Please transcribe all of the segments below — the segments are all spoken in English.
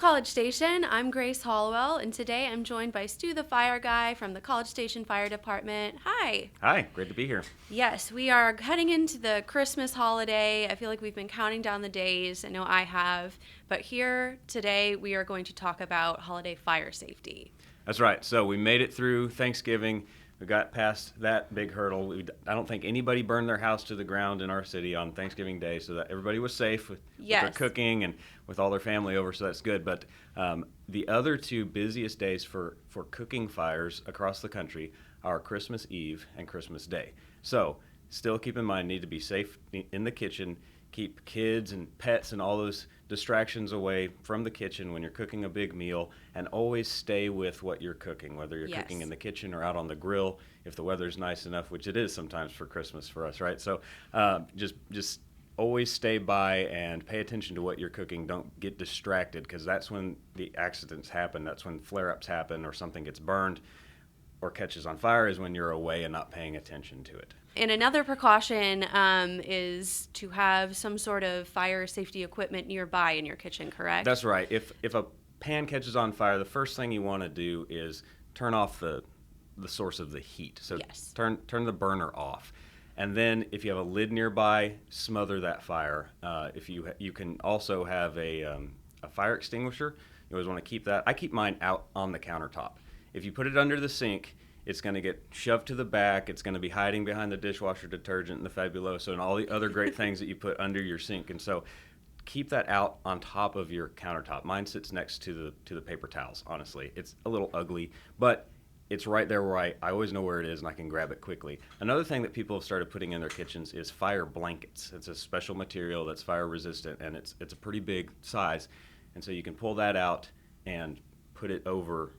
College Station? I'm Grace Hollowell, and today I'm joined by Stu the Fire Guy from the College Station Fire Department. Hi. Hi, great to be here. Yes, we are heading into the Christmas holiday. I feel like we've been counting down the days. I know I have. But here today we are going to talk about holiday fire safety. That's right. So we made it through Thanksgiving. We got past that big hurdle. I don't think anybody burned their house to the ground in our city on Thanksgiving Day, so that everybody was safe with their cooking and with all their family over, so that's good. But the other two busiest days for cooking fires across the country are Christmas Eve and Christmas Day. So still keep in mind, need to be safe in the kitchen. Keep kids and pets and all those distractions away from the kitchen when you're cooking a big meal, and always stay with what you're cooking, whether you're cooking in the kitchen or out on the grill if the weather's nice enough, which it is sometimes for Christmas for us, right? So just always stay by and pay attention to what you're cooking. Don't get distracted, because that's when the accidents happen. That's when flare-ups happen, or something gets burned or catches on fire, is when you're away and not paying attention to it. And another precaution is to have some sort of fire safety equipment nearby in your kitchen, correct? That's right. If a pan catches on fire, the first thing you want to do is turn off the source of the heat. So turn the burner off. And then if you have a lid nearby, smother that fire. If you can also have a fire extinguisher. You always want to keep that. I keep mine out on the countertop. If you put it under the sink, it's going to get shoved to the back. It's going to be hiding behind the dishwasher detergent and the Fabuloso and all the other great things that you put under your sink. And so keep that out on top of your countertop. Mine sits next to the paper towels, honestly. It's a little ugly, but it's right there where I always know where it is and I can grab it quickly. Another thing that people have started putting in their kitchens is fire blankets. It's a special material that's fire resistant, and it's a pretty big size. And so you can pull that out and put it over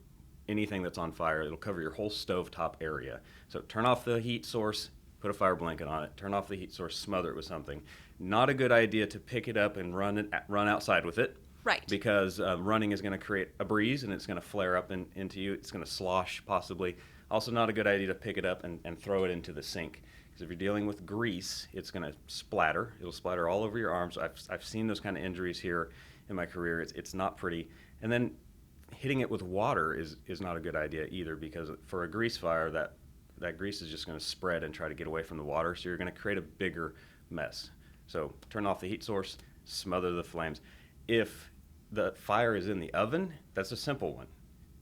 anything that's on fire. It'll cover your whole stovetop area. So turn off the heat source, put a fire blanket on it. Turn off the heat source, smother it with something. Not a good idea to pick it up and run outside with it. Right. Because running is going to create a breeze and it's going to flare up into you. It's going to slosh possibly. Also not a good idea to pick it up and throw it into the sink. Because if you're dealing with grease, it's going to splatter. It'll splatter all over your arms. I've seen those kind of injuries here in my career. It's not pretty. And then hitting it with water is not a good idea either, because for a grease fire, that grease is just going to spread and try to get away from the water, so you're going to create a bigger mess. So turn off the heat source, smother the flames. If the fire is in the oven, that's a simple one.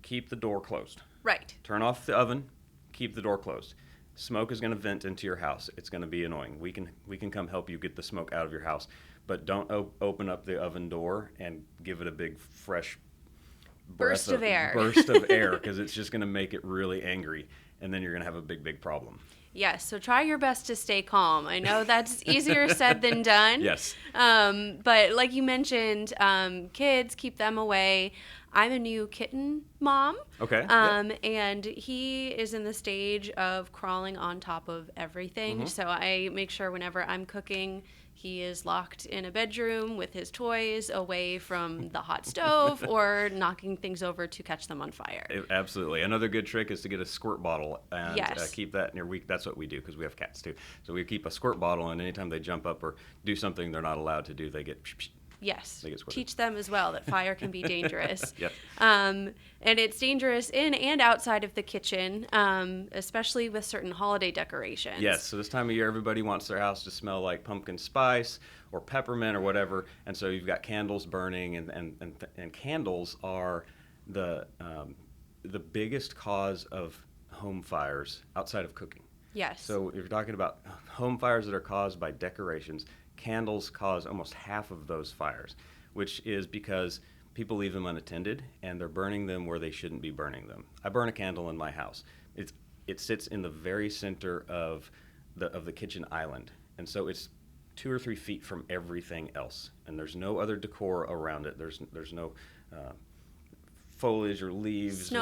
Keep the door closed. Right. Turn off the oven, keep the door closed. Smoke is going to vent into your house. It's going to be annoying. We can come help you get the smoke out of your house, but don't open up the oven door and give it a big fresh burst of air, because it's just going to make it really angry, and then you're going to have a big problem. Yes, so try your best to stay calm. I know that's easier said than done. Yes. But like you mentioned, kids, keep them away. I'm a new kitten mom. Okay. And he is in the stage of crawling on top of everything. Mm-hmm. So I make sure whenever I'm cooking, he is locked in a bedroom with his toys away from the hot stove or knocking things over to catch them on fire. Absolutely. Another good trick is to get a squirt bottle and keep that in your week. That's what we do, because we have cats too. So we keep a squirt bottle, and anytime they jump up or do something they're not allowed to do, they get Yes, teach them as well that fire can be dangerous. Yep. And it's dangerous in and outside of the kitchen, especially with certain holiday decorations. Yes, so this time of year everybody wants their house to smell like pumpkin spice or peppermint or whatever, and so you've got candles burning, and candles are the biggest cause of home fires outside of cooking. Yes. So if you're talking about home fires that are caused by decorations, candles cause almost half of those fires, which is because people leave them unattended and they're burning them where they shouldn't be burning them. I burn a candle in my house. It sits in the very center of the kitchen island, and so it's 2 or 3 feet from everything else, and there's no other decor around it. There's no foliage or leaves or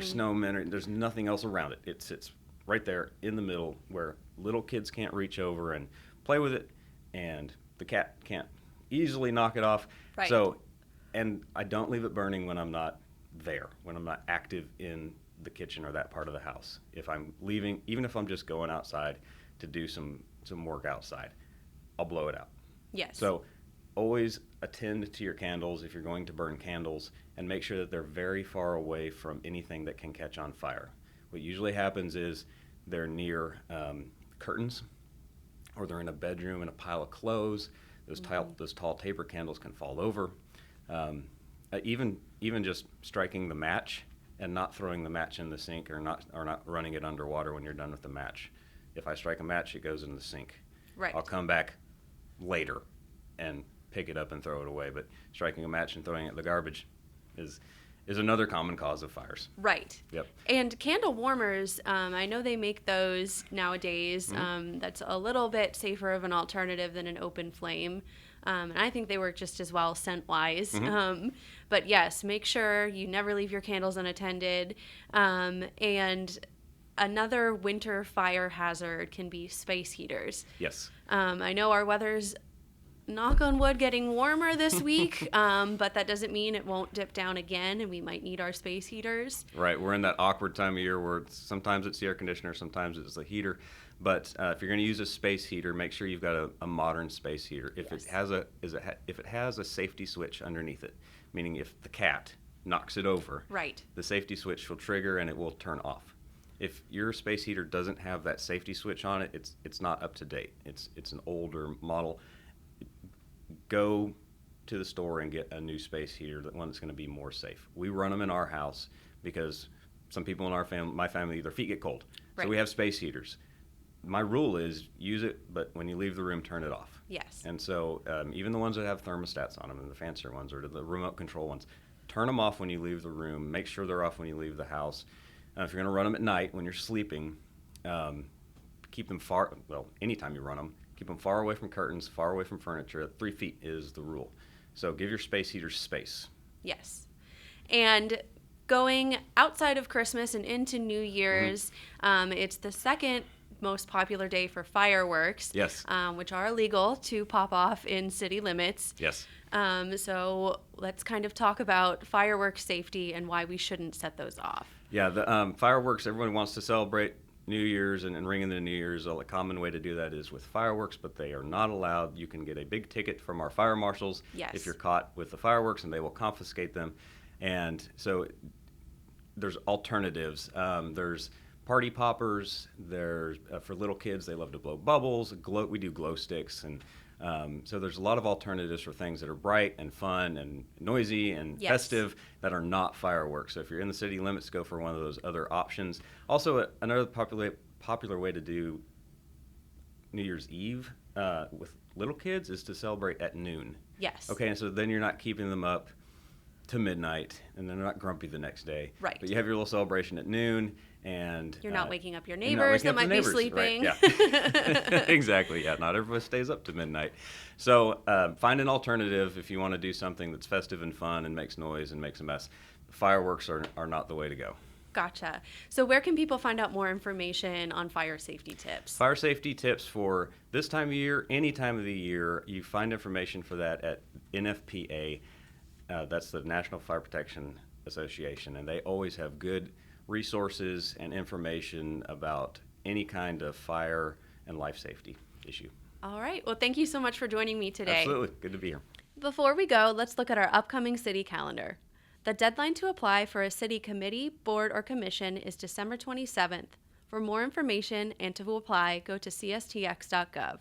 snowmen, or there's nothing else around it. It sits right there in the middle where little kids can't reach over and play with it, and the cat can't easily knock it off. Right. So, and I don't leave it burning when I'm not there, when I'm not active in the kitchen or that part of the house. If I'm leaving, even if I'm just going outside to do some work outside, I'll blow it out. Yes. So always attend to your candles if you're going to burn candles, and make sure that they're very far away from anything that can catch on fire. What usually happens is they're near curtains, or they're in a bedroom in a pile of clothes. Those tall taper candles can fall over. Even just striking the match and not throwing the match in the sink, or not running it underwater when you're done with the match. If I strike a match, it goes in the sink. Right. I'll come back later and pick it up and throw it away. But striking a match and throwing it in the garbage is another common cause of fires. Right. Yep. And candle warmers, I know they make those nowadays. That's a little bit safer of an alternative than an open flame. And I think they work just as well scent-wise. But yes, make sure you never leave your candles unattended. And another winter fire hazard can be space heaters. Yes. I know our weather's, knock on wood, getting warmer this week, but that doesn't mean it won't dip down again, and we might need our space heaters. Right. We're in that awkward time of year where sometimes it's the air conditioner, sometimes it's the heater. But if you're going to use a space heater, make sure you've got a modern space heater. If it has a safety switch underneath it, meaning if the cat knocks it over, right, the safety switch will trigger and it will turn off. If your space heater doesn't have that safety switch on it, it's not up to date. It's an older model. Go to the store and get a new space heater, one that's going to be more safe. We run them in our house because some people in my family, their feet get cold. Right. So we have space heaters. My rule is use it, but when you leave the room, turn it off. Yes. And so even the ones that have thermostats on them, and the fancier ones, or the remote control ones, turn them off when you leave the room. Make sure they're off when you leave the house. If you're going to run them at night when you're sleeping, keep them far, well, anytime you run them, keep them far away from curtains, far away from furniture. 3 feet is the rule. So give your space heaters space. Yes. And going outside of Christmas and into New Year's, it's the second most popular day for fireworks. Yes. Which are illegal to pop off in city limits. Yes. So let's kind of talk about fireworks safety and why we shouldn't set those off. Yeah, the fireworks, everyone wants to celebrate New Year's and ring in the New Year's. A common way to do that is with fireworks, but they are not allowed. You can get a big ticket from our fire marshals if you're caught with the fireworks, and they will confiscate them. And so there's alternatives. There's party poppers. There's for little kids, they love to blow bubbles. We do glow sticks, and so there's a lot of alternatives for things that are bright and fun and noisy and festive that are not fireworks. So if you're in the city limits, go for one of those other options. Also, another popular way to do New Year's Eve with little kids is to celebrate at noon. Yes. Okay, and so then you're not keeping them up to midnight, and they're not grumpy the next day. Right. But you have your little celebration at noon, and you're not waking up your neighbors that might be sleeping. Right, yeah. Exactly. Yeah. Not everybody stays up to midnight. So find an alternative if you want to do something that's festive and fun and makes noise and makes a mess. Fireworks are not the way to go. Gotcha. So where can people find out more information on fire safety tips? Fire safety tips for this time of year, any time of the year, you find information for that at NFPA. That's the National Fire Protection Association, and they always have good resources and information about any kind of fire and life safety issue. All right. Well, thank you so much for joining me today. Absolutely. Good to be here. Before we go, let's look at our upcoming city calendar. The deadline to apply for a city committee, board, or commission is December 27th. For more information and to apply, go to cstx.gov.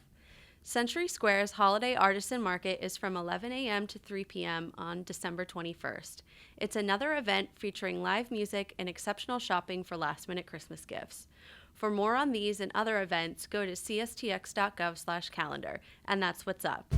Century Square's Holiday Artisan Market is from 11 a.m. to 3 p.m. on December 21st. It's another event featuring live music and exceptional shopping for last-minute Christmas gifts. For more on these and other events, go to cstx.gov/calendar, and that's what's up.